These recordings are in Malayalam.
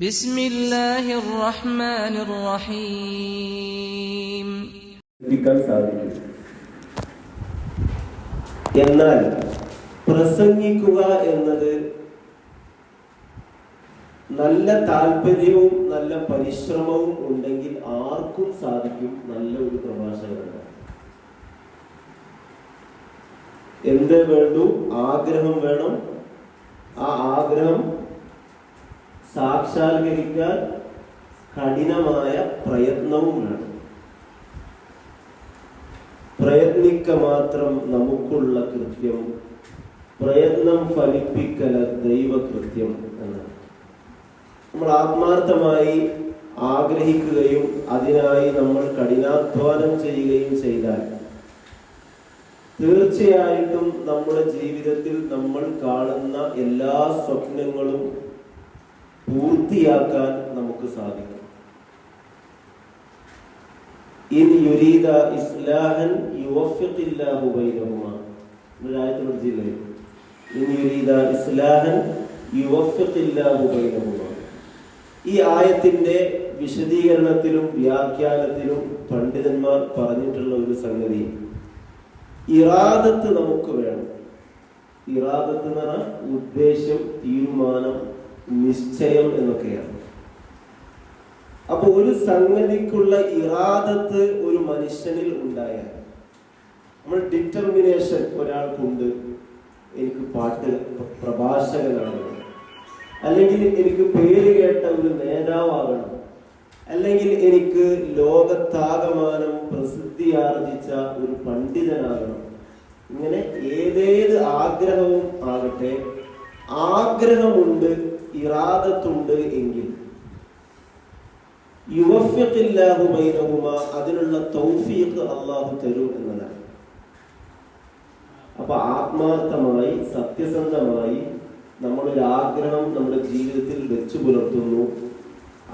ബിസ്മില്ലാഹിർ റഹ്മാനിർ റഹീം. എന്നാൽ പ്രസംഗിക്കുക എന്നത് നല്ല താല്പര്യവും നല്ല പരിശ്രമവും ഉണ്ടെങ്കിൽ ആർക്കും സാധിക്കും നല്ല ഒരു പ്രഭാഷകനാണ്. എന്ത് വേണ്ടു? ആഗ്രഹം വേണം. ആ ആഗ്രഹം സാക്ഷാത്കരിക്കാൻ കഠിനമായ പ്രയത്നവും വേണം. പ്രയത്നിക്ക മാത്രം നമുക്കുള്ള കൃത്യം, പ്രയത്നം ഫലിപ്പിക്കല ദൈവകൃത്യം എന്നാണ്. നമ്മൾ ആത്മാർത്ഥമായി ആഗ്രഹിക്കുകയും അതിനായി നമ്മൾ കഠിനാധ്വാനം ചെയ്യുകയും ചെയ്താൽ തീർച്ചയായിട്ടും നമ്മുടെ ജീവിതത്തിൽ നമ്മൾ കാണുന്ന എല്ലാ സ്വപ്നങ്ങളും പൂർത്തിയാക്കാൻ നമുക്ക് സാധിക്കും. ഇൻ യുരീദ ഇസ്ലാഹൻ യുവഫിഖില്ലാഹു ബൈനഹുമാ. ഇൻ യുരീദ ഇസ്ലാഹൻ യുവഫിഖില്ലാഹു ബൈനഹുമാ. ഈ ആയത്തിന്റെ വിശദീകരണത്തിലും വ്യാഖ്യാനത്തിലും പണ്ഡിതന്മാർ പറഞ്ഞിട്ടുള്ള ഒരു സംഗതി, ഇറാദത്ത് നമുക്ക് വേണം. ഇറാദത്ത് എന്ന് പറഞ്ഞാൽ ഉദ്ദേശം, തീരുമാനം, നിശ്ചയം എന്നൊക്കെയാണ്. അപ്പൊ ഒരു സംഗതിക്കുള്ള ഇറാദത്ത് ഒരു മനുഷ്യനിൽ ഉണ്ടായാൽ, നമ്മൾ ഡിറ്റർമിനേഷൻ ഒരാൾക്കുണ്ട്, എനിക്ക് പാട്ട് പ്രഭാഷകനാണ്, അല്ലെങ്കിൽ എനിക്ക് പേര് കേട്ട ഒരു നേതാവാകണം, അല്ലെങ്കിൽ എനിക്ക് ലോകത്താകമാനം പ്രസിദ്ധി ആർജിച്ച ഒരു പണ്ഡിതനാകണം, ഇങ്ങനെ ഏതേത് ആഗ്രഹവും ആകട്ടെ, ആഗ്രഹമുണ്ട്, ഇറാദത്തുണ്ട് എങ്കിൽ യുവഫിഖില്ലാഹു ബൈനഹുമാ, അതിനുള്ള തൗഫീഖ് അല്ലാഹു തരും എന്നതാണ്. അപ്പൊ ആത്മാർത്ഥമായി സത്യസന്ധമായി നമ്മളൊരു ആഗ്രഹം നമ്മുടെ ജീവിതത്തിൽ വെച്ചു പുലർത്തുന്നു,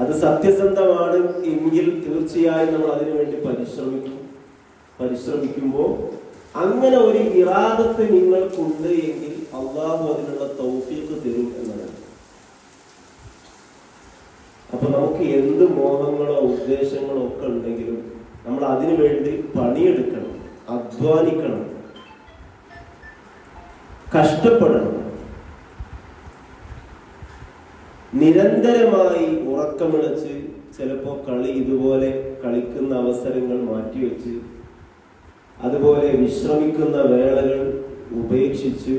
അത് സത്യസന്ധമാണ് എങ്കിൽ തീർച്ചയായും നമ്മൾ അതിനുവേണ്ടി പരിശ്രമിക്കുമ്പോൾ അങ്ങനെ ഒരു ഇറാദത്ത് നിങ്ങൾക്കുണ്ട് എങ്കിൽ അള്ളാഹു അതിനുള്ള തൗഫീഖ് തരും എന്നതാണ്. അപ്പൊ നമുക്ക് എന്ത് മോഹങ്ങളോ ഉദ്ദേശങ്ങളോ ഒക്കെ ഉണ്ടെങ്കിലും നമ്മൾ അതിനു വേണ്ടി പണിയെടുക്കണം, അധ്വാനിക്കണം, കഷ്ടപ്പെടണം. നിരന്തരമായി ഉറക്കമിളച്ച് ചിലപ്പോ ഇതുപോലെ കളിക്കുന്ന അവസരങ്ങൾ മാറ്റിവെച്ച്, അതുപോലെ വിശ്രമിക്കുന്ന വേളകൾ ഉപേക്ഷിച്ച്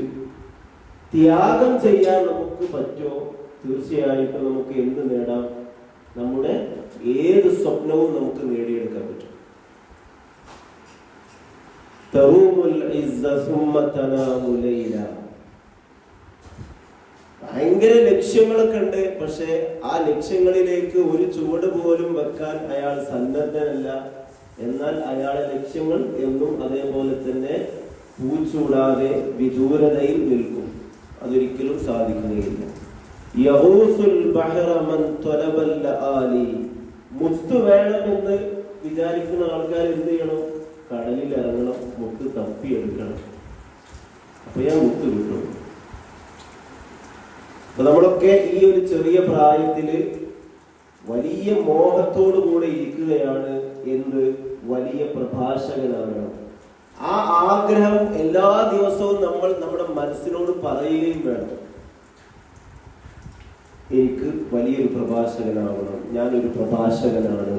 ത്യാഗം ചെയ്യാൻ നമുക്ക് പറ്റുമോ? തീർച്ചയായിട്ടും നമുക്ക് എന്ത് നേടാം? നമ്മുടെ ഏത് സ്വപ്നവും നമുക്ക് നേടിയെടുക്കാൻ പറ്റും. ഭയങ്കര ലക്ഷ്യങ്ങളൊക്കെ ഉണ്ട്, പക്ഷെ ആ ലക്ഷ്യങ്ങളിലേക്ക് ഒരു ചുവട് പോലും വെക്കാൻ അയാൾ സന്നദ്ധനല്ല. എന്നാൽ അയാളെ ലക്ഷ്യങ്ങൾ എന്നും അതേപോലെ തന്നെ പൂച്ചൂടാതെ വിദൂരതയിൽ നിൽക്കും. അതൊരിക്കലും സാധിക്കുകയില്ല. മുത്ത് വേണമെന്ന് വിചാരിക്കുന്ന ആൾക്കാർ എന്ത് ചെയ്യണം? കടലിൽ ഇറങ്ങണം, മുത്ത് തപ്പിയെടുക്കണം. അപ്പൊ ഞാൻ മുത്ത് കിട്ടും. അപ്പൊ നമ്മളൊക്കെ ഈ ഒരു ചെറിയ പ്രായത്തില് വലിയ മോഹത്തോടു കൂടെ ഇരിക്കുകയാണ്. എന്ത്? വലിയ പ്രഭാഷകനാകണം. ആ ആഗ്രഹം എല്ലാ ദിവസവും നമ്മൾ നമ്മുടെ മനസ്സിനോട് പറയുകയും വേണം. എനിക്ക് വലിയൊരു പ്രഭാഷകനാവണം, ഞാനൊരു പ്രഭാഷകനാണ്,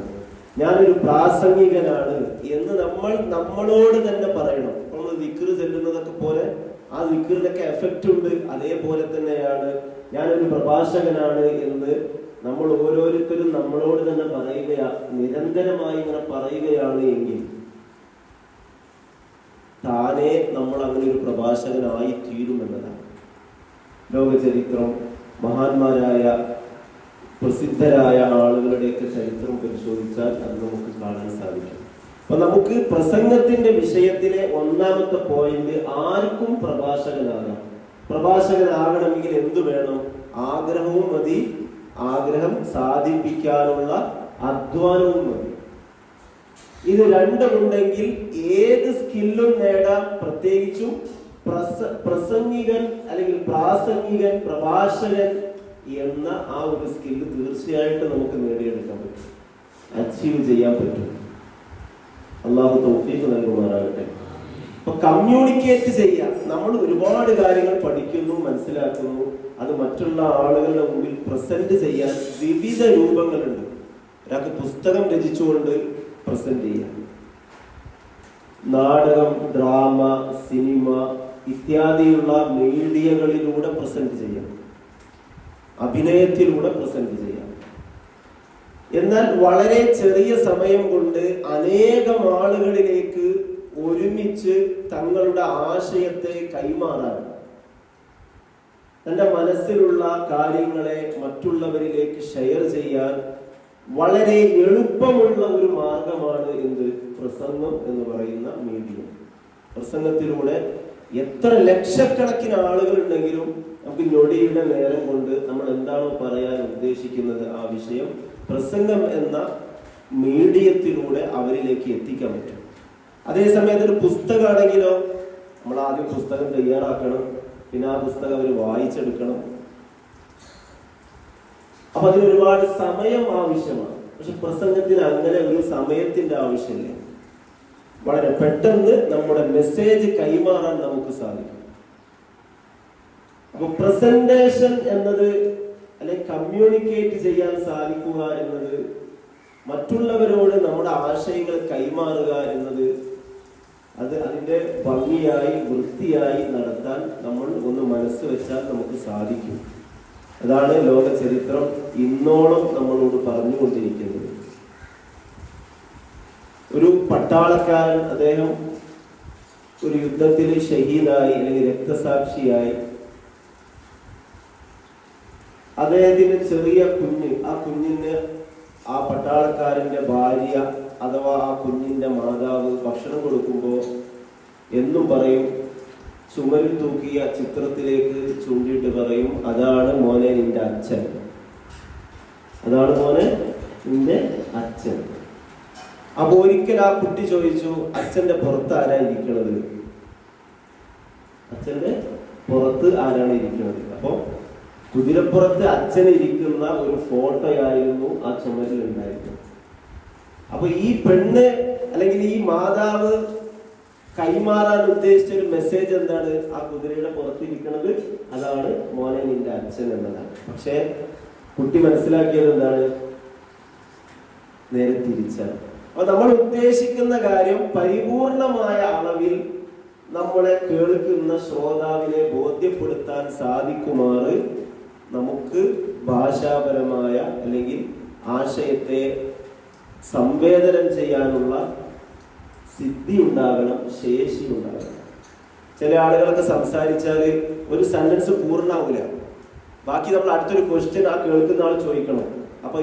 ഞാനൊരു പ്രാസംഗികനാണ് എന്ന് നമ്മൾ നമ്മളോട് തന്നെ പറയണം. നമ്മൾ ദിക്ർ ചെല്ലുന്നതൊക്കെ പോലെ ആ ദിക്റിനൊക്കെ എഫക്റ്റ് ഉണ്ട്. അതേപോലെ തന്നെയാണ് ഞാനൊരു പ്രഭാഷകനാണ് എന്ന് നമ്മൾ ഓരോരുത്തരും നമ്മളോട് തന്നെ നിരന്തരമായി ഇങ്ങനെ പറയുകയാണ് എങ്കിൽ താനെ നമ്മൾ അങ്ങനെ ഒരു പ്രഭാഷകനായി തീരുമെന്നതാണ്. ലോക ചരിത്രം, മഹാന്മാരായ പ്രസിദ്ധരായ ആളുകളുടെയൊക്കെ ചരിത്രം പരിശോധിച്ചാൽ അത് നമുക്ക് കാണാൻ സാധിക്കും. അപ്പൊ നമുക്ക് പ്രസംഗത്തിന്റെ വിഷയത്തിലെ ഒന്നാമത്തെ പോയിന്റ്, ആർക്കും പ്രഭാഷകനാകാം. പ്രഭാഷകനാകണമെങ്കിൽ എന്തു വേണം? ആഗ്രഹവും മതി, ആഗ്രഹം സാധിപ്പിക്കാനുള്ള അധ്വാനവും മതി. ഇത് രണ്ടുമുണ്ടെങ്കിൽ ഏത് സ്കില്ലും നേടാം. പ്രത്യേകിച്ചും പ്രസംഗികൻ അല്ലെങ്കിൽ പ്രാസംഗികൻ, പ്രഭാഷകൻ എന്ന ആ ഒരു സ്കില്ല് തീർച്ചയായിട്ടും നമുക്ക് നേടിയെടുക്കാൻ പറ്റും, അച്ചീവ് ചെയ്യാൻ പറ്റും. അള്ളാഹു തൗഫീഖ് നൽകുമാറാകട്ടെ. അപ്പൊ കമ്മ്യൂണിക്കേറ്റ് ചെയ്യാൻ നമ്മൾ ഒരുപാട് കാര്യങ്ങൾ പഠിക്കുന്നു, മനസ്സിലാക്കുന്നു. അത് മറ്റുള്ള ആളുകളുടെ മുമ്പിൽ പ്രസന്റ് ചെയ്യാൻ വിവിധ രൂപങ്ങളുണ്ട്. ഒരാൾക്ക് പുസ്തകം രചിച്ചുകൊണ്ട് പ്രസന്റ് ചെയ്യാം, നാടകം, ഡ്രാമ, സിനിമ ഇത്യാദിയുള്ള മീഡിയകളിലൂടെ പ്രസന്റ് ചെയ്യാം, അഭിനയത്തിലൂടെ പ്രസന്റ് ചെയ്യാം. എന്നാൽ വളരെ ചെറിയ സമയം കൊണ്ട് അനേകം ആളുകളിലേക്ക് ഒരുമിച്ച് തങ്ങളുടെ ആശയത്തെ കൈമാറാൻ, തന്റെ മനസ്സിലുള്ള കാര്യങ്ങളെ മറ്റുള്ളവരിലേക്ക് ഷെയർ ചെയ്യാൻ വളരെ എളുപ്പമുള്ള ഒരു മാർഗമാണ് എന്ത്? പ്രസംഗം എന്ന് പറയുന്ന മീഡിയ. പ്രസംഗത്തിലൂടെ എത്ര ലക്ഷക്കണക്കിന് ആളുകൾ ഉണ്ടെങ്കിലും നമുക്ക് ഞൊടിയുടെ നേരം കൊണ്ട് നമ്മൾ എന്താണോ പറയാൻ ഉദ്ദേശിക്കുന്നത് ആ വിഷയം പ്രസംഗം എന്ന മീഡിയത്തിലൂടെ അവരിലേക്ക് എത്തിക്കാൻ പറ്റും. അതേസമയത്ത് ഒരു പുസ്തകമാണെങ്കിലോ നമ്മൾ ആദ്യം പുസ്തകം തയ്യാറാക്കണം, പിന്നെ ആ പുസ്തകം അവർ വായിച്ചെടുക്കണം. അപ്പൊ അതിന് ഒരുപാട് സമയം ആവശ്യമാണ്. പക്ഷെ പ്രസംഗത്തിന് അങ്ങനെ ഒരു സമയത്തിന്റെ ആവശ്യമില്ല. വളരെ പെട്ടെന്ന് നമ്മുടെ മെസ്സേജ് കൈമാറാൻ നമുക്ക് സാധിക്കും. അപ്പൊ പ്രസന്റേഷൻ എന്നത്, അല്ലെങ്കിൽ കമ്മ്യൂണിക്കേറ്റ് ചെയ്യാൻ സാധിക്കുക എന്നത്, മറ്റുള്ളവരോട് നമ്മുടെ ആശയങ്ങൾ കൈമാറുക എന്നത്, അത് അതിന്റെ ഭംഗിയായി വൃത്തിയായി നടത്താൻ നമ്മൾ ഒന്ന് മനസ്സ് വെച്ചാൽ നമുക്ക് സാധിക്കും. അതാണ് ലോക ചരിത്രം ഇന്നോളം നമ്മളോട് പറഞ്ഞുകൊണ്ടിരിക്കുന്നത്. ഒരു പട്ടാളക്കാരൻ, അദ്ദേഹം ഒരു യുദ്ധത്തിൽ ഷഹീദായി അല്ലെങ്കിൽ രക്തസാക്ഷിയായി. അദ്ദേഹത്തിന് ചെറിയ കുഞ്ഞ്, ആ കുഞ്ഞിന് ആ പട്ടാളക്കാരന്റെ ഭാര്യ അഥവാ ആ കുഞ്ഞിന്റെ മാതാവ് ഭക്ഷണം കൊടുക്കുമ്പോൾ എന്നും പറയും, ചുമരിൽ തൂക്കിയ ചിത്രത്തിലേക്ക് ചൂണ്ടിയിട്ട് പറയും, അതാണ് മോനെ നിന്റെ അച്ഛൻ, അതാണ് മോനെ നിന്റെ അച്ഛൻ. അപ്പൊ ഒരിക്കൽ ആ കുട്ടി ചോദിച്ചു, അച്ഛന്റെ പുറത്ത് ആരാ ഇരിക്കണത്? അച്ഛന്റെ പുറത്ത് ആരാണ് ഇരിക്കുന്നത്? അപ്പൊ കുതിരപ്പുറത്ത് അച്ഛൻ ഇരിക്കുന്ന ഒരു ഫോട്ടോയായിരുന്നു ആ ചുമരിൽ ഉണ്ടായിരുന്നത്. അപ്പൊ ഈ പെണ്ണ് അല്ലെങ്കിൽ ഈ മാതാവ് കൈമാറാൻ ഉദ്ദേശിച്ച ഒരു മെസ്സേജ് എന്താണ്? ആ കുതിരയുടെ പുറത്തിരിക്കുന്നത് അതാണ് മോനെ നിന്റെ അച്ഛൻ എന്നതാണ്. പക്ഷെ കുട്ടി മനസ്സിലാക്കിയത് എന്താണ്? നേരെ തിരിച്ചാണ്. അപ്പൊ നമ്മൾ ഉദ്ദേശിക്കുന്ന കാര്യം പരിപൂർണമായ അളവിൽ നമ്മളെ കേൾക്കുന്ന ശ്രോതാവിനെ ബോധ്യപ്പെടുത്താൻ സാധിക്കുമാറ് നമുക്ക് ഭാഷാപരമായ അല്ലെങ്കിൽ ആശയത്തെ സംവേദനം ചെയ്യാനുള്ള സിദ്ധി ഉണ്ടാകണം, ശേഷി ഉണ്ടാകണം. ചില ആളുകളൊക്കെ സംസാരിച്ചാൽ ഒരു സെന്റൻസ് പൂർണ്ണമാവില്ല. ബാക്കി നമ്മൾ അടുത്തൊരു ക്വസ്റ്റ്യൻ ആ കേൾക്കുന്ന ആൾ ചോദിക്കണം, അപ്പൊ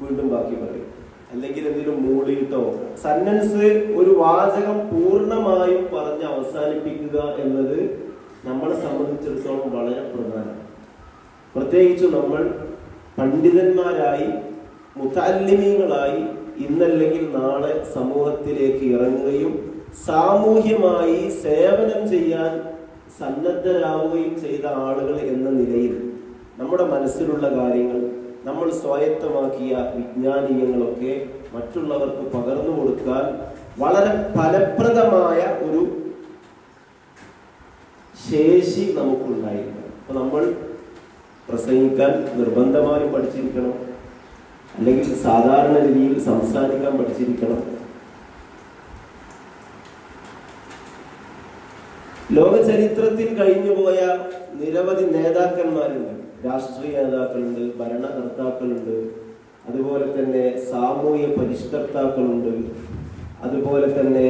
വീണ്ടും ബാക്കി പറയും. അല്ലെങ്കിൽ എന്തെങ്കിലും മൂളിയിട്ടോ സെന്റൻസ്, ഒരു വാചകം പൂർണ്ണമായും പറഞ്ഞ് അവസാനിപ്പിക്കുക എന്നത് നമ്മളെ സംബന്ധിച്ചിടത്തോളം വളരെ പ്രധാനമാണ്. പ്രത്യേകിച്ച് നമ്മൾ പണ്ഡിതന്മാരായി മുതഅല്ലിമീങ്ങളായി ഇന്നല്ലെങ്കിൽ നാളെ സമൂഹത്തിലേക്ക് ഇറങ്ങുകയും സാമൂഹ്യമായി സേവനം ചെയ്യാൻ സന്നദ്ധരാവുകയും ചെയ്ത ആളുകൾ എന്ന നിലയിൽ നമ്മുടെ മനസ്സിലുള്ള കാര്യങ്ങൾ, നമ്മൾ സ്വായത്തമാക്കിയ വിജ്ഞാനീയങ്ങളൊക്കെ മറ്റുള്ളവർക്ക് പകർന്നു കൊടുക്കാൻ വളരെ ഫലപ്രദമായ ഒരു ശേഷി നമുക്കുണ്ടായിരിക്കണം. അപ്പൊ നമ്മൾ പ്രസംഗിക്കാൻ നിർബന്ധമായും പഠിച്ചിരിക്കണം, അല്ലെങ്കിൽ സാധാരണ രീതിയിൽ സംസാരിക്കാൻ പഠിച്ചിരിക്കണം. ലോക ചരിത്രത്തിൽ കഴിഞ്ഞുപോയ നിരവധി നേതാക്കന്മാരുണ്ട്. രാഷ്ട്രീയ നേതാക്കളുണ്ട്, ഭരണകർത്താക്കളുണ്ട്, അതുപോലെ തന്നെ സാമൂഹ്യ പരിഷ്കർത്താക്കളുണ്ട്, അതുപോലെ തന്നെ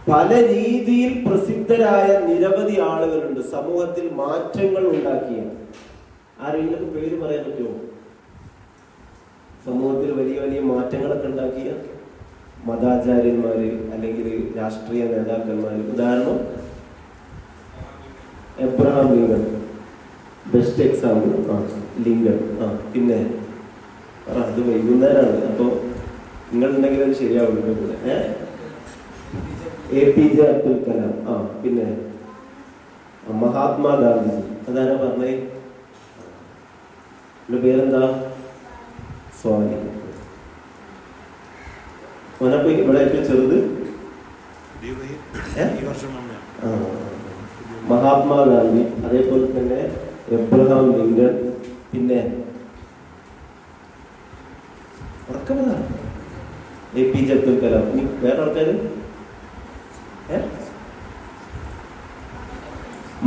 പല രീതിയിൽ പ്രസിദ്ധരായ നിരവധി ആളുകളുണ്ട്. സമൂഹത്തിൽ മാറ്റങ്ങൾ ഉണ്ടാക്കിയ ആരെങ്കിലും പേര് പറയാൻ പറ്റുമോ? സമൂഹത്തിൽ വലിയ വലിയ മാറ്റങ്ങളൊക്കെ ഉണ്ടാക്കിയ മതാചാര്യന്മാര് അല്ലെങ്കിൽ രാഷ്ട്രീയ നേതാക്കന്മാര്. ഉദാഹരണം Abraham Lincoln, best example. Lincoln. പിന്നെ അത് വൈകുന്നേരമാണ്, അപ്പൊ നിങ്ങളുണ്ടെങ്കിൽ അത് ശരിയാവില്ല. കൂടെ APJ അബ്ദുൽ കലാം. പിന്നെ മഹാത്മാഗാന്ധി. അതാരാ പറഞ്ഞേ? എന്റെ പേരെന്താ? സ്വാലിഹ്. ഓനപ്പോ ഇവിടെ ഏറ്റവും ചെറുത് മഹാത്മാഗാന്ധി, അതേപോലെ തന്നെ എബ്രഹാം ലിങ്കൺ, പിന്നെ APJ അബ്ദുൽ കലാം. ഇനി വേറെ ആൾക്കാര്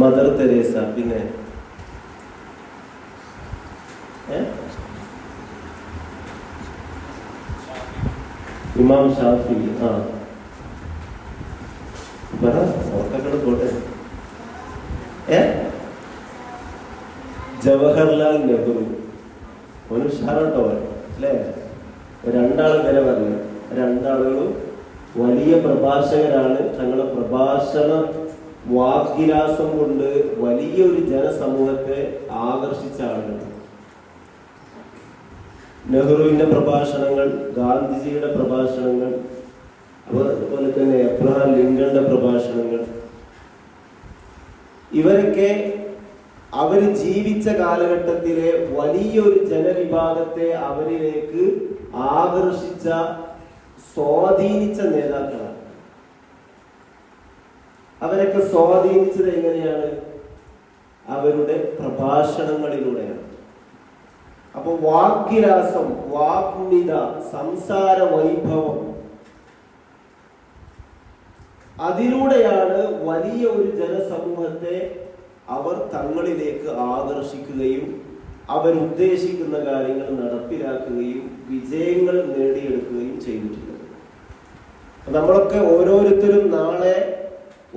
മദർ തെരേസ, പിന്നെ ഇമാം ഷാഫി. പോട്ടെ. ജവഹർലാൽ നെഹ്റു. ഒരു ഉഷാറോട്ടോ അല്ലേ? രണ്ടാളും വില പറഞ്ഞു. രണ്ടാളുകളും വലിയ പ്രഭാഷകരാണ്. തങ്ങളുടെ പ്രഭാഷണ വാഗ്വിലാസം കൊണ്ട് വലിയൊരു ജനസമൂഹത്തെ ആകർഷിച്ച ആളുകൾ. നെഹ്റുവിന്റെ പ്രഭാഷണങ്ങൾ, ഗാന്ധിജിയുടെ പ്രഭാഷണങ്ങൾ, അതുപോലെ തന്നെ എബ്രഹാം ലിങ്കന്റെ പ്രഭാഷണങ്ങൾ, ഇവരൊക്കെ അവര് ജീവിച്ച കാലഘട്ടത്തിലെ വലിയൊരു ജനവിഭാഗത്തെ അവരിലേക്ക് ആകർഷിച്ച, സ്വാധീനിച്ച നേതാക്കളാണ്. അവരൊക്കെ സ്വാധീനിച്ചത് എങ്ങനെയാണ്? അവരുടെ പ്രഭാഷണങ്ങളിലൂടെയാണ്. അപ്പൊ വാഗ്വിലാസം, വാഗ്മിത, സംസാര വൈഭവം, അതിലൂടെയാണ് വലിയ ഒരു ജനസമൂഹത്തെ അവർ തങ്ങളിലേക്ക് ആകർഷിക്കുകയും അവരുദ്ദേശിക്കുന്ന കാര്യങ്ങൾ നടപ്പിലാക്കുകയും വിജയങ്ങൾ നേടിയെടുക്കുകയും ചെയ്തിട്ടുള്ളത്. നമ്മളൊക്കെ ഓരോരുത്തരും നാളെ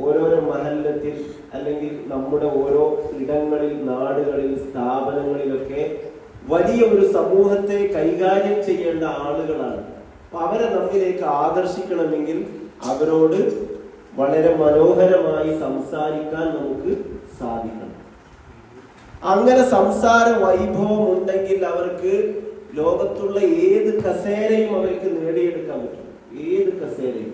ഓരോരോ മഹല്ലത്തിൽ അല്ലെങ്കിൽ നമ്മുടെ ഓരോ ഇടങ്ങളിൽ, നാടുകളിൽ, സ്ഥാപനങ്ങളിലൊക്കെ വലിയ ഒരു സമൂഹത്തെ കൈകാര്യം ചെയ്യേണ്ട ആളുകളാണ്. അപ്പൊ അവരെ നമ്മിലേക്ക് ആകർഷിക്കണമെങ്കിൽ അവരോട് വളരെ മനോഹരമായി സംസാരിക്കാൻ നമുക്ക് സാധിക്കണം. അങ്ങനെ സംസാര വൈഭവം ഉണ്ടെങ്കിൽ അവർക്ക് ലോകത്തുള്ള ഏത് കസേരയും അവർക്ക് നേടിയെടുക്കാൻ പറ്റും. ഏത് കസേരയും.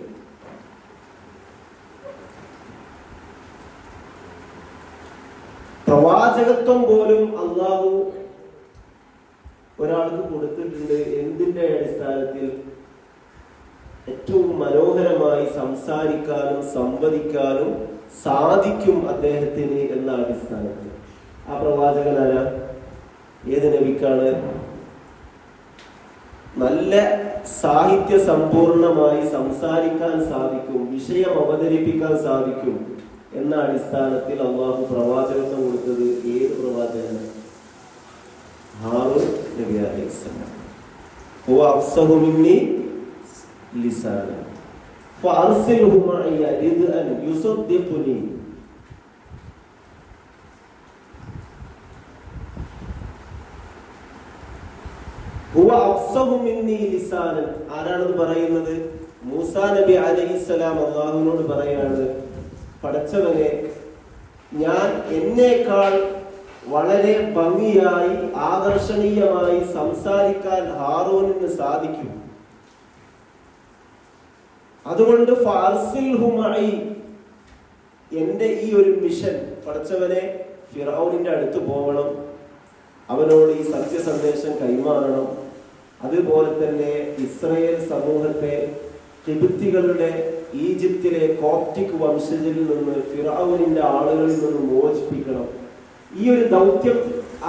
പ്രവാചകത്വം പോലും അല്ലാഹു ഒരാൾക്ക് കൊടുത്തിട്ടുണ്ട്. എന്തിന്റെ അടിസ്ഥാനത്തിൽ? ഏറ്റവും മനോഹരമായി സംസാരിക്കാനും സംവദിക്കാനും സാധിക്കും അദ്ദേഹത്തിന് എന്ന അടിസ്ഥാനത്തിൽ. ആ പ്രവാചകനായ ഏത് നബിക്കാണ്? നല്ല സാഹിത്യ സമ്പൂർണമായി സംസാരിക്കാൻ സാധിക്കും, വിഷയം അവതരിപ്പിക്കാൻ സാധിക്കും എന്ന അടിസ്ഥാനത്തിൽ അല്ലാഹു പ്രവാചകത്വം കൊടുത്തത് ഏത് പ്രവാചകനാണ്? ഹാറൂൻ നബി അലൈഹിസ്സലാം. ഹുവ അഫ്സഹു മിന്നി ലിസാന ഫഅർസിൽഹു മഅയ റിദ്അൻ യുസദ്ദിഖുനി. ഹുവ അഫ്സഹു മിന്നി ലിസാന. ആരാണത് പറയുന്നത്? മൂസാ നബി അലൈഹിസ്സലാം അല്ലാഹുവിനോട് പറയാണ്, പടച്ചവനെ, ഞാൻ എന്നേക്കാൾ വളരെ ഭംഗിയായി ആകർഷണീയമായി സംസാരിക്കാൻ ഹാറൂനിന് സാധിക്കും. അതുകൊണ്ട് ഫാർസിൽഹു മഅി, എന്റെ ഈ ഒരു മിഷൻ, പടച്ചവനെ, ഫിറഔനിന്റെ അടുത്ത് പോകണം, അവനോട് ഈ സത്യസന്ദേശം കൈമാറണം. അതുപോലെ തന്നെ ഇസ്രായേൽ സമൂഹത്തെ ഖിബ്തികളുടെ ഈജിപ്തിലെ കോപ്റ്റിക് വംശജരിൽ നിന്ന്, ഫിറഔനിന്റെ ആളുകളിൽ നിന്ന് മോചിപ്പിക്കണം. ഈ ഒരു ദൗത്യം,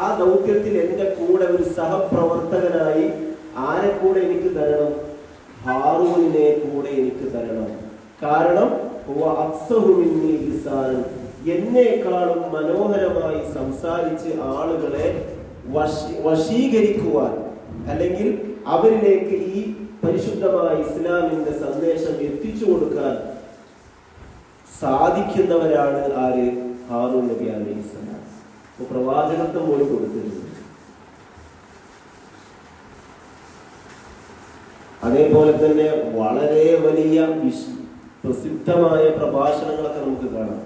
ആ ദൗത്യത്തിൽ എന്റെ കൂടെ ഒരു സഹപ്രവർത്തകനായി ആരെ കൂടെ എനിക്ക് തരണം? ഹാറൂനിനെ കൂടെ എനിക്ക് തരണം. കാരണം എന്നേക്കാളും മനോഹരമായി സംസാരിച്ച് ആളുകളെ വശീകരിക്കുവാൻ, അല്ലെങ്കിൽ അവരിലേക്ക് ഈ പരിശുദ്ധമായ ഇസ്ലാമിന്റെ സന്ദേശം എത്തിച്ചു കൊടുക്കാൻ സാധിക്കുന്നവരാണ് ആര്? ഹാറൂൻ നബി അലൈഹിസ്സലാം. പ്രവാചകത്വം പോലും കൊടുത്തിരുന്നു. അതേപോലെ തന്നെ വളരെ വലിയ പ്രസിദ്ധമായ പ്രഭാഷണങ്ങളൊക്കെ നമുക്ക് കാണാം.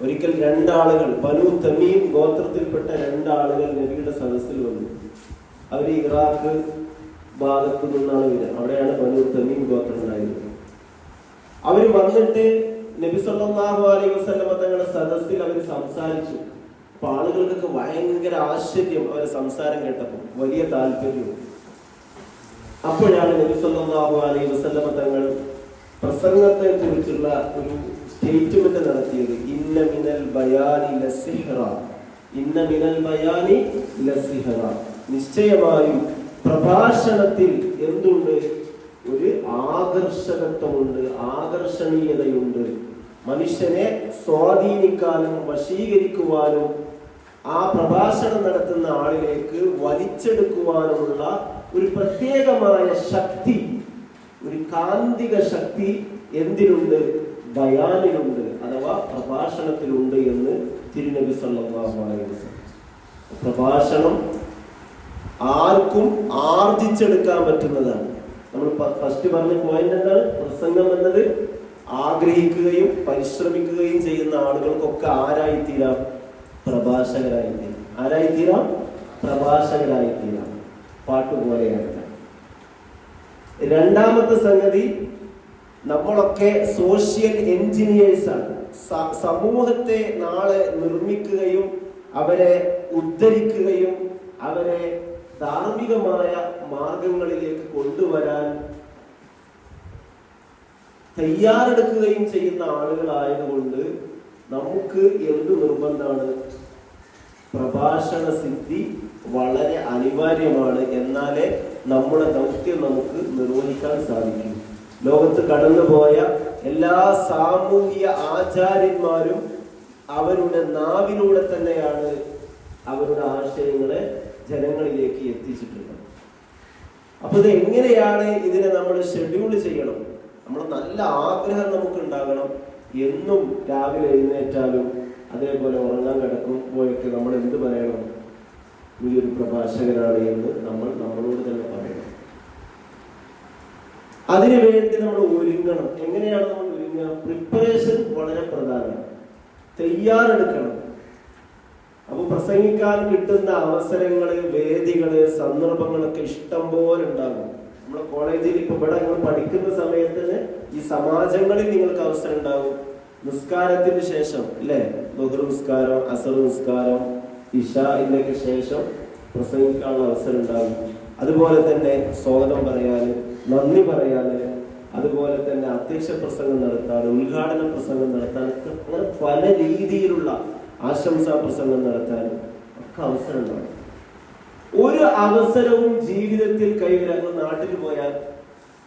ഒരിക്കൽ രണ്ടാളുകൾ, ബനു തമീം ഗോത്രത്തിൽപ്പെട്ട രണ്ടാളുകൾ നബിയുടെ സദസ്സിൽ വന്നു. അവർ ഇറാഖ് ഭാഗത്തു നിന്നാണ് വരുന്നത്. അവിടെയാണ് ബനു തമീം ഗോത്രം ഉണ്ടായിരുന്നത്. അവർ വന്നിട്ട് നബി സല്ലല്ലാഹു അലൈഹി വസല്ലം തങ്ങളുടെ സദസ്സിൽ അവർ സംസാരിച്ചു. അപ്പൊ ആളുകൾക്കൊക്കെ ഭയങ്കര ആശ്ചര്യം അവരെ സംസാരം കേട്ടപ്പോൾ, വലിയ താല്പര്യവും. അപ്പോഴാണ് നബി സല്ലല്ലാഹു അലൈഹി വസല്ലമ തങ്ങൾ പ്രസംഗത്തെ കുറിച്ചുള്ള ഒരു സ്റ്റേറ്റ്മെന്റ് നടത്തിയത്. ഇന്ന മിനൽ ബയാനി ലസിഹ്റ, ഇന്ന മിനൽ ബയാനി ലസിഹ്റ. നിശ്ചയമായും പ്രഭാഷണത്തിൽ എന്തുണ്ട്? ഒരു ആകർഷകത്വമുണ്ട്, ആകർഷണീയതയുണ്ട്. മനുഷ്യനെ സ്വാധീനിക്കാനും വശീകരിക്കുവാനും ആ പ്രഭാഷണം നടത്തുന്ന ആളിലേക്ക് വലിച്ചെടുക്കുവാനുമുള്ള ഒരു പ്രത്യേകമായ ശക്തി, ഒരു കാന്തിക ശക്തി എന്തിനുണ്ട്? ബയാനിലുണ്ട്, അഥവാ പ്രഭാഷണത്തിലുണ്ട് എന്ന് തിരുനബി സല്ലല്ലാഹു അലൈഹി വസല്ലം. പ്രഭാഷണം ആർക്കും ആർജിച്ചെടുക്കാൻ പറ്റുന്നതാണ്. നമ്മൾ ഫസ്റ്റ് പറഞ്ഞ പോയിന്റ് എന്താണ്? പ്രസംഗം എന്നത് ആഗ്രഹിക്കുകയും പരിശ്രമിക്കുകയും ചെയ്യുന്ന ആളുകൾക്കൊക്കെ ആരായിത്തീരാം? പ്രഭാഷകരായിത്തീരാം. ആരായിത്തീരാം? പ്രഭാഷകരായിത്തീരാം. പാട്ടുപോലെയാണ്. രണ്ടാമത്തെ സംഗതി, നമ്മളൊക്കെ സോഷ്യൽ എഞ്ചിനീയേഴ്സ് ആണ്. സമൂഹത്തെ നാളെ നിർമ്മിക്കുകയും അവരെ ഉദ്ധരിക്കുകയും അവരെ ധാർമ്മികമായ മാർഗങ്ങളിലേക്ക് കൊണ്ടുവരാൻ തയ്യാറെടുക്കുകയും ചെയ്യുന്ന ആളുകളായതുകൊണ്ട് നമുക്ക് എന്ത് നിർബന്ധമാണ്? പ്രഭാഷണ സിദ്ധി വളരെ അനിവാര്യമാണ്. എന്നാലേ നമ്മുടെ ദൗത്യം നമുക്ക് നിർവഹിക്കാൻ സാധിക്കും. ലോകത്ത് കടന്നുപോയ എല്ലാ സാമൂഹിക ആചാര്യന്മാരും അവരുടെ നാവിലൂടെ തന്നെയാണ് അവരുടെ ആശയങ്ങളെ ജനങ്ങളിലേക്ക് എത്തിച്ചിട്ടുള്ളത്. അപ്പൊ ഇത് എങ്ങനെയാണ് ഇതിനെ നമ്മൾ ഷെഡ്യൂൾ ചെയ്യണം? നമ്മൾ നല്ല ആഗ്രഹം നമുക്ക് ഉണ്ടാകണം. എന്നും രാവിലെ എഴുന്നേറ്റാലും അതേപോലെ ഉറങ്ങാൻ കിടക്കുമ്പോഴൊക്കെ നമ്മൾ എന്ത് പറയണം? ഈ ഒരു പ്രഭാഷകനാണ് എന്ന് നമ്മൾ നമ്മളോട് തന്നെ പറയണം. അതിനുവേണ്ടി നമ്മൾ ഒരുങ്ങണം. എങ്ങനെയാണ് നമ്മൾ ഒരുങ്ങുക? പ്രിപ്പറേഷൻ വളരെ പ്രധാനമാണ്. തയ്യാറെടുക്കണം. അപ്പൊ പ്രസംഗിക്കാൻ കിട്ടുന്ന അവസരങ്ങള്, വേദികള്, സന്ദർഭങ്ങളൊക്കെ ഇഷ്ടം പോലെ ഉണ്ടാകും. നമ്മളെ കോളേജിൽ ഇപ്പൊ ഇവിടെ നിങ്ങൾ പഠിക്കുന്ന സമയത്തിന് ഈ സമാജങ്ങളിൽ നിങ്ങൾക്ക് അവസരം ഉണ്ടാകും. നിസ്കാരത്തിന് ശേഷം അല്ലെ, ളുഹർ നിസ്കാരം, അസർ നിസ്കാരം, ഇശാഇന്നൊക്കെ ശേഷം പ്രസംഗിക്കാനുള്ള അവസരം ഉണ്ടാകും. അതുപോലെ തന്നെ സ്വാഗതം പറയാന്, നന്ദി പറയാന്, അതുപോലെ തന്നെ അധ്യക്ഷ പ്രസംഗം നടത്താൻ, ഉദ്ഘാടന പ്രസംഗം നടത്താൻ, അങ്ങനെ പല രീതിയിലുള്ള ആശംസാ പ്രസംഗം നടത്താൻ ഒക്കെ അവസരം ഉണ്ടാകും. ഒരു അവസരവും ജീവിതത്തിൽ കൈവരാൻ നാട്ടിൽ പോയാൽ,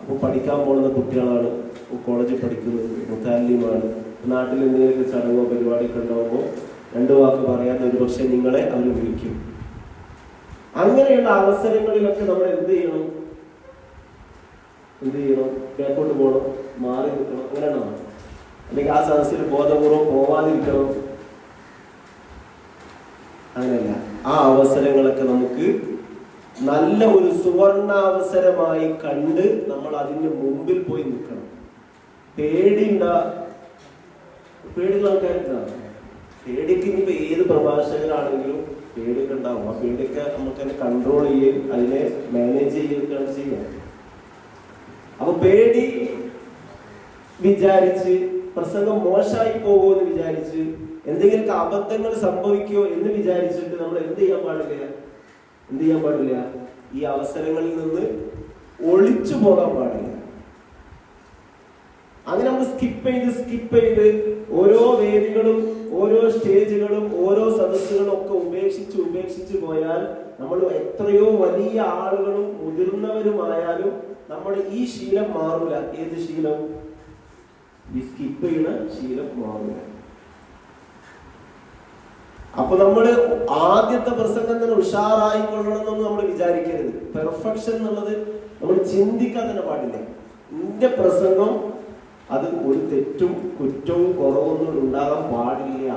അപ്പൊ പഠിക്കാൻ പോകുന്ന കുട്ടികളാണ്, കോളേജിൽ പഠിക്കുന്നത്, മുത്താലിമാണ്, നാട്ടിൽ എന്തെങ്കിലും ചടങ്ങോ പരിപാടിയൊക്കെ ഉണ്ടാകുമ്പോൾ രണ്ടു വാക്ക് പറയാൻ ഒരുപക്ഷെ നിങ്ങളെ അവർ വിളിക്കും. അങ്ങനെയുള്ള അവസരങ്ങളിലൊക്കെ നമ്മൾ എന്ത് ചെയ്യണം? ബാക്കോട്ട് പോകണം, മാറി നിൽക്കണം. അങ്ങനെയാണോ? അല്ലെങ്കിൽ ആ സദസ്സിൽ ബോധപൂർവം പോവാതിരിക്കണം? അങ്ങനെയല്ല. ആ അവസരങ്ങളൊക്കെ നമുക്ക് നല്ല ഒരു സുവർണാവസരമായി കണ്ട് നമ്മൾ അതിന്റെ മുമ്പിൽ പോയി നിൽക്കണം. പേടിയുള്ള ആൾക്കാരുണ്ടാവും. പേടിക്ക് ഇനിയിപ്പോ ഏത് പ്രഭാഷകരാണെങ്കിലും പേടിയൊക്കെ ഉണ്ടാവും. ആ പേടിയൊക്കെ നമുക്ക് തന്നെ കൺട്രോൾ ചെയ്യുകയും അതിനെ മാനേജ് ചെയ്യുകയാണ് ചെയ്യുക. അപ്പൊ പേടി വിചാരിച്ച് പ്രസംഗം മോശമായി പോകുമെന്ന് വിചാരിച്ച് എന്തെങ്കിലും അബദ്ധങ്ങൾ സംഭവിക്കുമോ എന്ന് വിചാരിച്ചിട്ട് നമ്മൾ എന്ത് ചെയ്യാൻ പാടില്ല? ഈ അവസരങ്ങളിൽ നിന്ന് ഒളിച്ചു പോകാൻ പാടില്ല. അങ്ങനെ നമ്മൾ സ്കിപ്പ് ചെയ്ത് ഓരോ വേദികളും, ഓരോ സ്റ്റേജുകളും, ഓരോ സദസ്സുകളും ഒക്കെ ഉപേക്ഷിച്ച് പോയാൽ നമ്മൾ എത്രയോ വലിയ ആളുകളും മുതിർന്നവരുമായാലും നമ്മുടെ ഈ ശീലം മാറില്ല. ഏത് ശീലം? ഈ സ്കിപ്പ് ചെയ്യുന്ന ശീലം മാറില്ല. അപ്പൊ നമ്മള് ആദ്യത്തെ പ്രസംഗം തന്നെ ഉഷാറായിക്കൊള്ളണം എന്നൊന്നും നമ്മൾ വിചാരിക്കരുത്. പെർഫെക്ഷൻ എന്നുള്ളത് നമ്മൾ ചിന്തിക്കാൻ തന്നെ പാടില്ല. എന്റെ പ്രസംഗം അത് ഒരു തെറ്റും കുറ്റവും കുറവൊന്നും ഉണ്ടാകാൻ പാടില്ല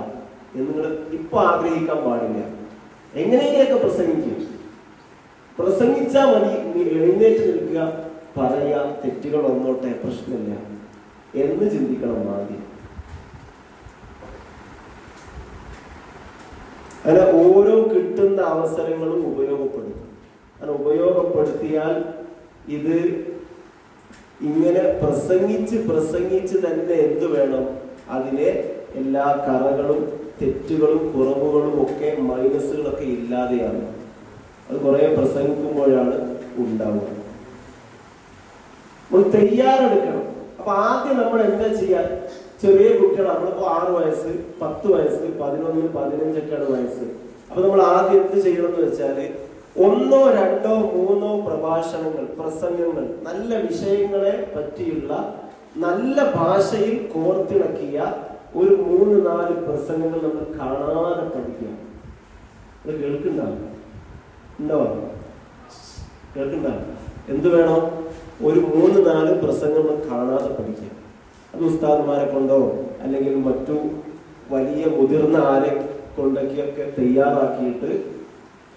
എന്ന് നിങ്ങൾ ഇപ്പൊ ആഗ്രഹിക്കാൻ പാടില്ല. എങ്ങനെയൊക്കെ പ്രസംഗിച്ചാൽ മതി. നീ എഴുന്നേറ്റ് നിൽക്കുക, പറയാ, തെറ്റുകൾ വന്നോട്ടെ, പ്രശ്നമില്ല എന്ന് ചിന്തിക്കണം ആദ്യം. അങ്ങനെ ഓരോ കിട്ടുന്ന അവസരങ്ങളും ഉപയോഗപ്പെടുത്തും. അങ്ങനെ ഉപയോഗപ്പെടുത്തിയാൽ ഇത് ഇങ്ങനെ പ്രസംഗിച്ച് തന്നെ എന്ത് വേണം? അതിനെ എല്ലാ കറകളും തെറ്റുകളും കുറവുകളും ഒക്കെ മൈനസുകളൊക്കെ ഇല്ലാതെയാണ്. അത് കുറെ പ്രസംഗിക്കുമ്പോഴാണ് ഉണ്ടാവുക. നമ്മൾ തയ്യാറെടുക്കണം. അപ്പൊ ആദ്യം നമ്മൾ എന്താ ചെയ്യാൻ? ചെറിയ കുട്ടികൾ, നമ്മളിപ്പോ 6 വയസ്സ്, 10 വയസ്സ്, 11, 15 വയസ്സ്. അപ്പൊ നമ്മൾ ആദ്യം എന്ത് ചെയ്യണം എന്ന് വെച്ചാല് 1, 2, 3 പ്രഭാഷണങ്ങൾ, പ്രസംഗങ്ങൾ, നല്ല വിഷയങ്ങളെ പറ്റിയുള്ള നല്ല ഭാഷയിൽ കോർത്തിണക്കിയ ഒരു 3-4 പ്രസംഗങ്ങൾ നമ്മൾ കാണാതെ പഠിക്കുക. അത് കേൾക്കുന്നുണ്ടാവും, ഉണ്ടാവും, കേൾക്കുന്നുണ്ടാവും. എന്ത് വേണം? ഒരു 3-4 പ്രസംഗങ്ങൾ കാണാതെ പഠിക്കുക. അത് ഉസ്താദ്മാരെ കൊണ്ടോ അല്ലെങ്കിൽ മറ്റു വലിയ മുതിർന്ന ആരെ കൊണ്ടൊക്കെ തയ്യാറാക്കിയിട്ട്,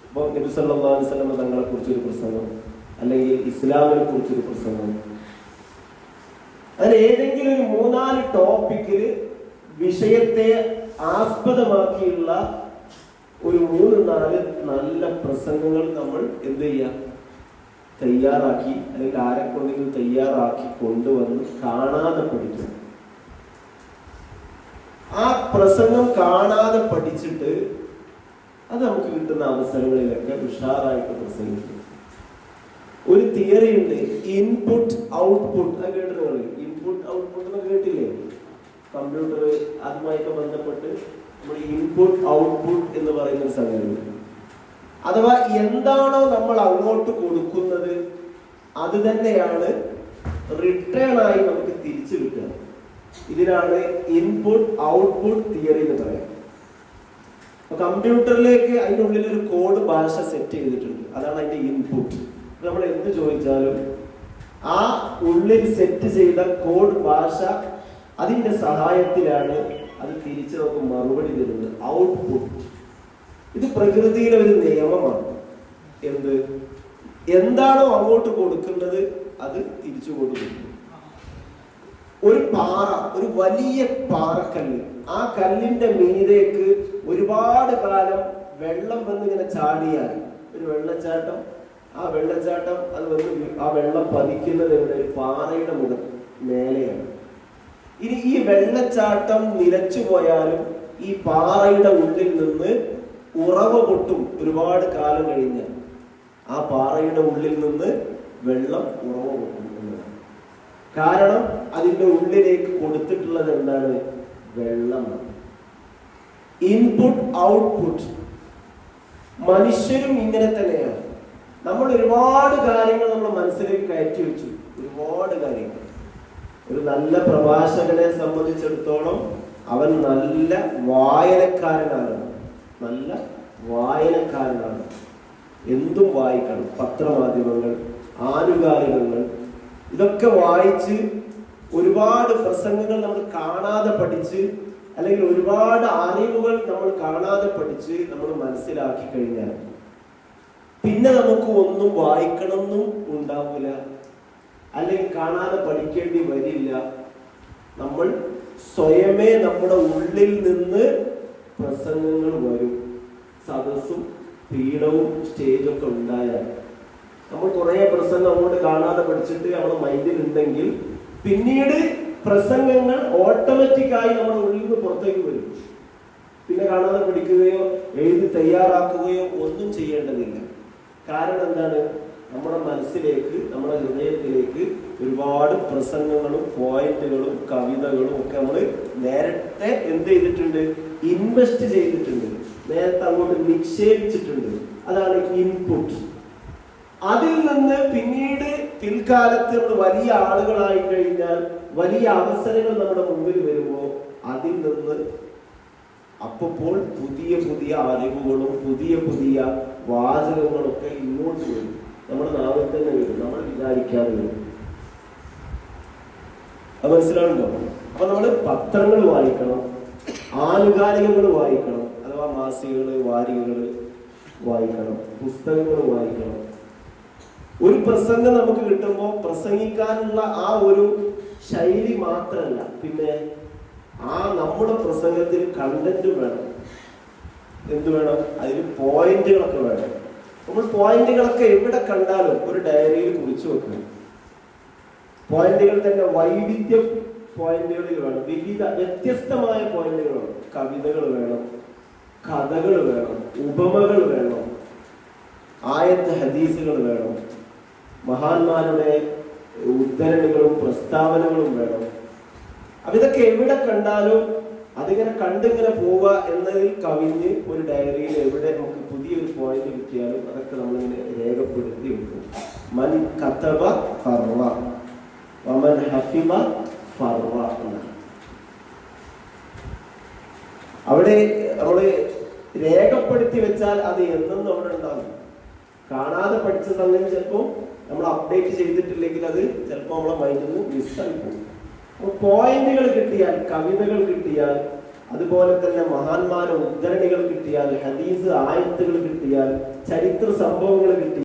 ഇപ്പോൾ നബി സല്ലല്ലാഹു അലൈഹി വസല്ലം തങ്ങളെ കുറിച്ചൊരു പ്രസംഗം, അല്ലെങ്കിൽ ഇസ്ലാമിനെ കുറിച്ചൊരു പ്രസംഗം, അതിൽ ഏതെങ്കിലും ഒരു 3-4 ടോപ്പിക്കിൽ വിഷയത്തെ ആസ്പദമാക്കിയുള്ള ഒരു 3-4 നല്ല പ്രസംഗങ്ങൾ നമ്മൾ എന്ത് ചെയ്യാം? തയ്യാറാക്കി, അല്ലെങ്കിൽ ആരെ കൊണ്ടെങ്കിലും തയ്യാറാക്കി കൊണ്ടുവന്ന് കാണാതെ പഠിക്കും. ആ പ്രസംഗം കാണാതെ പഠിച്ചിട്ട് അത് നമുക്ക് കിട്ടുന്ന അവസരങ്ങളിലൊക്കെ ഉഷാറായിട്ട് പ്രസംഗിക്കും. ഒരു തിയറി ഉണ്ട്, ഇൻപുട്ട് ഔട്ട്പുട്ട്. അത് കേട്ടു നിങ്ങൾ? ഇൻപുട്ട് ഔട്ട്പുട്ട് എന്ന് കേട്ടില്ലേ? കമ്പ്യൂട്ടർ അതുമായിട്ട് ബന്ധപ്പെട്ട് നമ്മൾ ഇൻപുട്ട് ഔട്ട്പുട്ട് എന്ന് പറയുന്ന ഒരു സംഗതി. അഥവാ എന്താണോ നമ്മൾ അങ്ങോട്ട് കൊടുക്കുന്നത് അത് തന്നെയാണ് റിട്ടേൺ ആയി നമുക്ക് തിരിച്ചു കിട്ടുക. ഇതിനാണ് ഇൻപുട്ട് ഔട്ട്പുട്ട് തിയറി എന്ന് പറയാം. കമ്പ്യൂട്ടറിലേക്ക് അതിൻ്റെ ഉള്ളിൽ ഒരു കോഡ് ഭാഷ സെറ്റ് ചെയ്തിട്ടുണ്ട്, അതാണ് അതിന്റെ ഇൻപുട്ട്. നമ്മൾ എന്ത് ചോദിച്ചാലും ആ ഉള്ളിൽ സെറ്റ് ചെയ്ത കോഡ് ഭാഷ അതിന്റെ സഹായത്തിലാണ് അത് തിരിച്ചു നമുക്ക് മറുപടി തരുന്നത്, ഔട്ട്പുട്ട്. ഇത് പ്രകൃതിയിലെ ഒരു നിയമമാണ്. എന്താണോ അങ്ങോട്ട് കൊടുക്കുന്നത് അത് തിരിച്ചു കൊടുക്കുന്നു. ഒരു പാറ, ഒരു വലിയ പാറക്കല്ല്, ആ കല്ലിന്റെ മീതേക്ക് ഒരുപാട് കാലം വെള്ളം വന്നിങ്ങനെ ചാടിയാൽ ഒരു വെള്ളച്ചാട്ടം, ആ വെള്ളച്ചാട്ടം അത് വന്ന് ആ വെള്ളം പതിക്കുന്നത് എവിടെ? ഒരു പാറയുടെ മേലെയാണ്. ഇനി ഈ വെള്ളച്ചാട്ടം നിലച്ചു പോയാലും ഈ പാറയുടെ ഉള്ളിൽ നിന്ന് ഉറവ പൊട്ടും. ഒരുപാട് കാലം കഴിഞ്ഞാൽ ആ പാറയുടെ ഉള്ളിൽ നിന്ന് വെള്ളം ഉറവ പൊട്ടും. കാരണം അതിന്റെ ഉള്ളിലേക്ക് കൊടുത്തിട്ടുള്ളത് എന്താണ്? വെള്ളമാണ്. Input output. മനുഷ്യരും ഇങ്ങനെ തന്നെയാണ്. നമ്മൾ ഒരുപാട് കാര്യങ്ങൾ നമ്മൾ മനസ്സിലേക്ക് കയറ്റി വെച്ചു, ഒരുപാട് കാര്യങ്ങൾ. ഒരു നല്ല പ്രഭാഷകനെ സംബന്ധിച്ചിടത്തോളം അവൻ നല്ല വായനക്കാരനാണ്, നല്ല വായനക്കാരനാണ്. എന്തും വായിക്കണം. പത്രമാധ്യമങ്ങൾ, ആനുകാലികങ്ങൾ, ഇതൊക്കെ വായിച്ച് ഒരുപാട് പ്രസംഗങ്ങൾ നമ്മൾ കാണാതെ പഠിച്ച്, അല്ലെങ്കിൽ ഒരുപാട് അറിവുകൾ നമ്മൾ കാണാതെ പഠിച്ച് നമ്മൾ മനസ്സിലാക്കി കഴിഞ്ഞാൽ പിന്നെ നമുക്ക് ഒന്നും വായിക്കണമെന്നും ഉണ്ടാവില്ല, അല്ലെങ്കിൽ കാണാതെ പഠിക്കേണ്ടി വരില്ല. നമ്മൾ സ്വയമേ നമ്മുടെ ഉള്ളിൽ നിന്ന് പ്രസംഗങ്ങൾ വരും. സദസ്സും പീഠവും സ്റ്റേജൊക്കെ ഉണ്ടായാൽ നമ്മൾ കുറെ പ്രസംഗം അങ്ങോട്ട് കാണാതെ പഠിച്ചിട്ട് നമ്മുടെ മൈൻഡിൽ ഉണ്ടെങ്കിൽ പിന്നീട് പ്രസംഗങ്ങൾ ഓട്ടോമാറ്റിക്കായി നമ്മുടെ ഉള്ളിൽ നിന്ന് പുറത്തേക്ക് വരും. പിന്നെ കാണാതെ പഠിക്കുകയോ എഴുതി തയ്യാറാക്കുകയോ ഒന്നും ചെയ്യേണ്ടതില്ല. കാരണം എന്താണ്? നമ്മുടെ മനസ്സിലേക്ക്, നമ്മുടെ ഹൃദയത്തിലേക്ക് ഒരുപാട് പ്രസംഗങ്ങളും പോയിന്റുകളും കവിതകളും ഒക്കെ നമ്മൾ നേരത്തെ എന്ത് ചെയ്തിട്ടുണ്ട്? ഇൻവെസ്റ്റ് ചെയ്തിട്ടുണ്ട്, നേരത്തെ അങ്ങോട്ട് നിക്ഷേപിച്ചിട്ടുണ്ട്. അതാണ് ഇൻപുട്ട്. അതിൽ നിന്ന് പിന്നീട് പിൽക്കാലത്ത് നമ്മൾ വലിയ ആളുകളായി കഴിഞ്ഞാൽ, വലിയ അവസരങ്ങൾ നമ്മുടെ മുമ്പിൽ വരുമ്പോൾ അതിൽ നിന്ന് അപ്പോൾ പുതിയ പുതിയ അറിവുകളും പുതിയ പുതിയ വാചകങ്ങളൊക്കെ ഇങ്ങോട്ട് വരും. നമ്മുടെ നാവിൽ തന്നെ വരും, നമ്മൾ വിചാരിക്കാതെ വരും. അത് മനസ്സിലാവുണ്ടോ? അപ്പൊ നമ്മൾ പത്രങ്ങൾ വായിക്കണം, ആനുകാലികങ്ങൾ വായിക്കണം, അഥവാ മാസികകള്, വാരികകള് വായിക്കണം, പുസ്തകങ്ങൾ വായിക്കണം. ഒരു പ്രസംഗം നമുക്ക് കിട്ടുമ്പോൾ പ്രസംഗിക്കാനുള്ള ആ ഒരു ശൈലി മാത്രമല്ല, പിന്നെ ആ നമ്മുടെ പ്രസംഗത്തിൽ കണ്ടന്റ് വേണം. എന്ത് വേണം? അതിന് പോയിന്റുകളൊക്കെ വേണം. നമ്മൾ പോയിന്റുകളൊക്കെ എവിടെ കണ്ടാലും ഒരു ഡയറിയിൽ കുറിച്ചു വെക്കണം. പോയിന്റുകൾ തന്നെ വൈവിധ്യം പോയിന്റുകളിൽ വേണം, വ്യത്യസ്തമായ പോയിന്റുകൾ വേണം. കവിതകൾ വേണം, കഥകൾ വേണം, ഉപമകൾ വേണം, ആയത്ത് ഹദീസുകൾ വേണം, മഹാന്മാരുടെ ഉദ്ധരണികളും പ്രസ്താവനകളും വേണം. അപ്പൊ ഇതൊക്കെ എവിടെ കണ്ടാലും അതിങ്ങനെ കണ്ടിങ്ങനെ പോവുക എന്നതിൽ കവിഞ്ഞ് ഒരു ഡയറിയിൽ എവിടെ നമുക്ക് പുതിയൊരു പോയിന്റ് കിട്ടിയാലും അതൊക്കെ നമ്മളിങ്ങനെ രേഖപ്പെടുത്തി വെക്കും. മൻ കതബ ഫർവ വമൻ ഹഫിബ ഫർവ എന്നാണ്. അവിടെ നമ്മള് രേഖപ്പെടുത്തി വെച്ചാൽ അത് എന്നും അവിടെ ഉണ്ടാകും. കാണാതെ പഠിച്ച സമയം ചിലപ്പോൾ നമ്മൾ അപ്ഡേറ്റ് ചെയ്തിട്ടില്ലെങ്കിൽ അത് ചിലപ്പോൾ നമ്മളെ മൈൻഡിൽ നിന്ന് മിസ്സായി പോകും. പോയിന്റുകൾ കിട്ടിയാൽ, കവിതകൾ കിട്ടിയാൽ, അതുപോലെ തന്നെ മഹാന്മാരുടെ ഉദ്ധരണികൾ കിട്ടിയാൽ, ഹദീസ് ആയത്തുകൾ കിട്ടിയാൽ, ചരിത്ര സംഭവങ്ങൾ കിട്ടിയാൽ